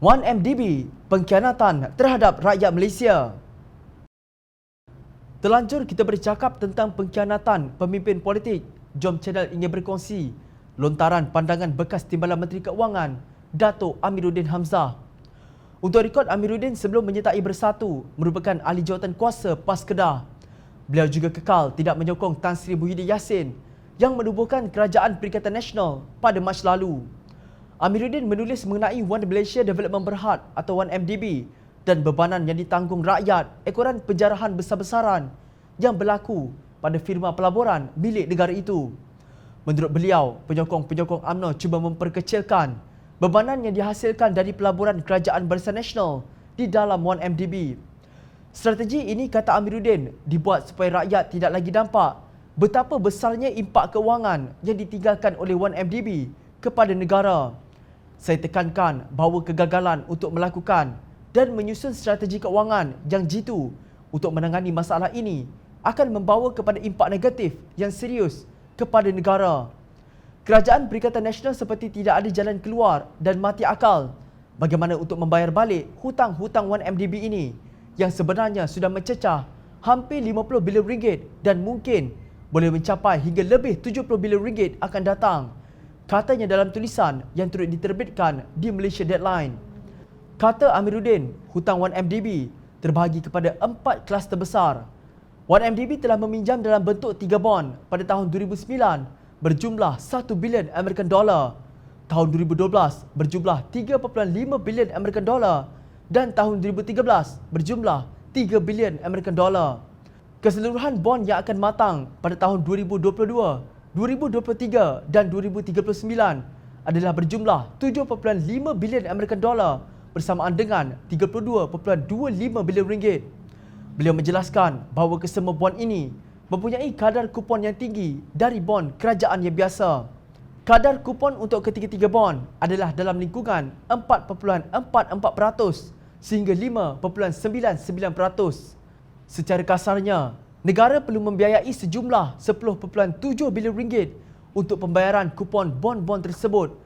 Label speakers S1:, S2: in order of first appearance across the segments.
S1: 1MDB, pengkhianatan terhadap rakyat Malaysia. Terlanjur kita bercakap tentang pengkhianatan pemimpin politik. Jom channel ingin berkongsi lontaran pandangan bekas Timbalan Menteri Keuangan, Dato' Amiruddin Hamzah. Untuk rekod, Amiruddin sebelum menyertai Bersatu merupakan ahli jawatan kuasa PAS Kedah. Beliau juga kekal tidak menyokong Tan Sri Muhyiddin Yassin yang menubuhkan Kerajaan Perikatan Nasional pada Mac lalu. Amiruddin menulis mengenai One Malaysia Development Berhad atau 1MDB dan bebanan yang ditanggung rakyat ekoran penjarahan besar-besaran yang berlaku pada firma pelaburan milik negara itu. Menurut beliau, penyokong-penyokong UMNO cuba memperkecilkan bebanan yang dihasilkan dari pelaburan Kerajaan Barisan Nasional di dalam 1MDB. Strategi ini, kata Amiruddin, dibuat supaya rakyat tidak lagi nampak betapa besarnya impak keuangan yang ditinggalkan oleh 1MDB kepada negara. Saya tekankan bahawa kegagalan untuk melakukan dan menyusun strategi keuangan yang jitu untuk menangani masalah ini akan membawa kepada impak negatif yang serius kepada negara. Kerajaan Perikatan Nasional seperti tidak ada jalan keluar dan mati akal bagaimana untuk membayar balik hutang-hutang 1MDB ini yang sebenarnya sudah mencecah hampir 50 bilion ringgit dan mungkin boleh mencapai hingga lebih 70 bilion ringgit akan datang, katanya dalam tulisan yang turut diterbitkan di Malaysia Deadline. Kata Amiruddin, hutang 1MDB terbahagi kepada 4 kluster besar. 1MDB telah meminjam dalam bentuk 3 bond pada tahun 2009 berjumlah 1 bilion American dollar, tahun 2012 berjumlah 3.5 bilion American dollar dan tahun 2013 berjumlah 3 bilion American dollar. Keseluruhan bond yang akan matang pada tahun 2022, 2023 dan 2039 adalah berjumlah 7.5 bilion American dollar bersamaan dengan 32.25 bilion ringgit. Beliau menjelaskan bahawa kesemua bond ini mempunyai kadar kupon yang tinggi dari bond kerajaan yang biasa. Kadar kupon untuk ketiga-tiga bond adalah dalam lingkungan 4.44% sehingga 5.99%. Secara kasarnya, negara perlu membiayai sejumlah 10.7 bilion ringgit untuk pembayaran kupon bond-bond tersebut.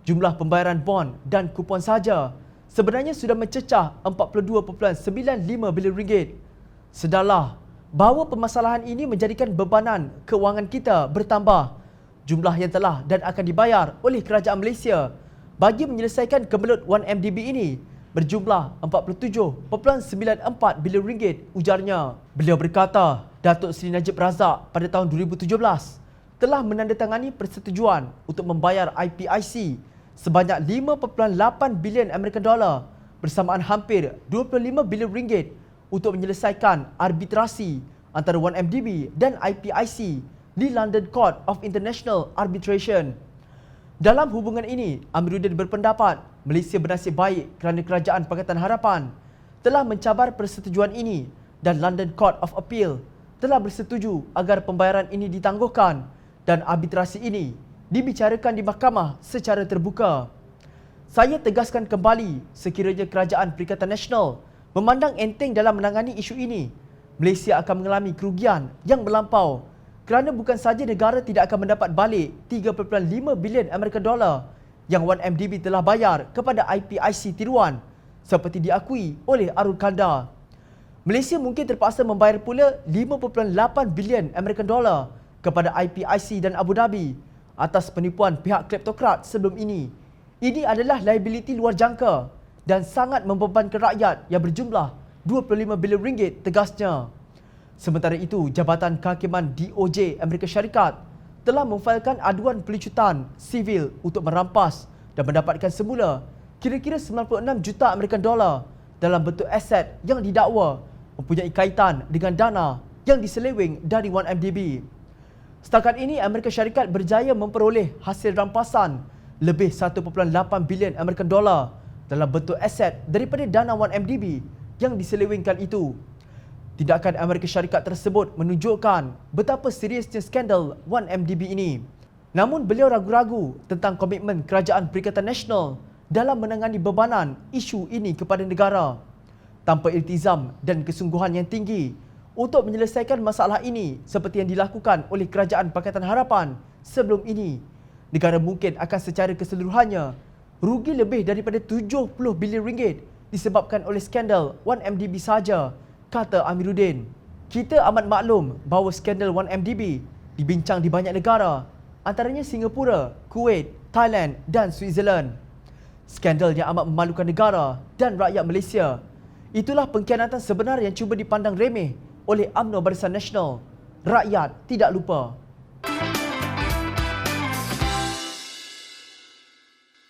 S1: Jumlah pembayaran bond dan kupon saja sebenarnya sudah mencecah 42.95 bilion ringgit. Sedarlah bahawa permasalahan ini menjadikan bebanan keuangan kita bertambah. Jumlah yang telah dan akan dibayar oleh Kerajaan Malaysia bagi menyelesaikan kemelut 1MDB ini berjumlah 47.94 bilion ringgit, ujarnya. Beliau berkata, Datuk Seri Najib Razak pada tahun 2017 telah menandatangani persetujuan untuk membayar IPIC sebanyak 5.8 bilion American dollar bersamaan hampir 25 bilion ringgit untuk menyelesaikan arbitrasi antara 1MDB dan IPIC di London Court of International Arbitration. Dalam hubungan ini, Amiruddin berpendapat Malaysia bernasib baik kerana Kerajaan Pakatan Harapan telah mencabar persetujuan ini dan London Court of Appeal telah bersetuju agar pembayaran ini ditangguhkan dan arbitrasi ini dibicarakan di mahkamah secara terbuka. Saya tegaskan kembali, sekiranya Kerajaan Perikatan Nasional memandang enteng dalam menangani isu ini, Malaysia akan mengalami kerugian yang melampau kerana bukan sahaja negara tidak akan mendapat balik 3.5 bilion American dollar yang 1MDB telah bayar kepada IPIC tiruan seperti diakui oleh Arul Kanda. Malaysia mungkin terpaksa membayar pula 5.8 bilion American dollar kepada IPIC dan Abu Dhabi atas penipuan pihak kleptokrat sebelum ini. Ini adalah liability luar jangka dan sangat membebankan rakyat yang berjumlah 25 bilion ringgit, tegasnya. Sementara itu, Jabatan Kehakiman DOJ Amerika Syarikat telah memfailkan aduan pelicutan sivil untuk merampas dan mendapatkan semula kira-kira 96 juta American dollar dalam bentuk aset yang didakwa mempunyai kaitan dengan dana yang diseleweng dari 1MDB. Setakat ini, Amerika Syarikat berjaya memperoleh hasil rampasan lebih 1.8 bilion American dollar dalam bentuk aset daripada dana 1MDB yang diselewengkan itu. Tindakan Amerika Syarikat tersebut menunjukkan betapa seriusnya skandal 1MDB ini. Namun beliau ragu-ragu tentang komitmen Kerajaan Perikatan Nasional dalam menangani bebanan isu ini kepada negara. Tanpa iltizam dan kesungguhan yang tinggi untuk menyelesaikan masalah ini seperti yang dilakukan oleh Kerajaan Pakatan Harapan sebelum ini, negara mungkin akan secara keseluruhannya rugi lebih daripada 70 bilion ringgit disebabkan oleh skandal 1MDB saja, kata Amiruddin. Kita amat maklum bahawa skandal 1MDB dibincang di banyak negara, antaranya Singapura, Kuwait, Thailand dan Switzerland. Skandal yang amat memalukan negara dan rakyat Malaysia. Itulah pengkhianatan sebenar yang cuba dipandang remeh oleh UMNO Barisan Nasional. Rakyat tidak lupa.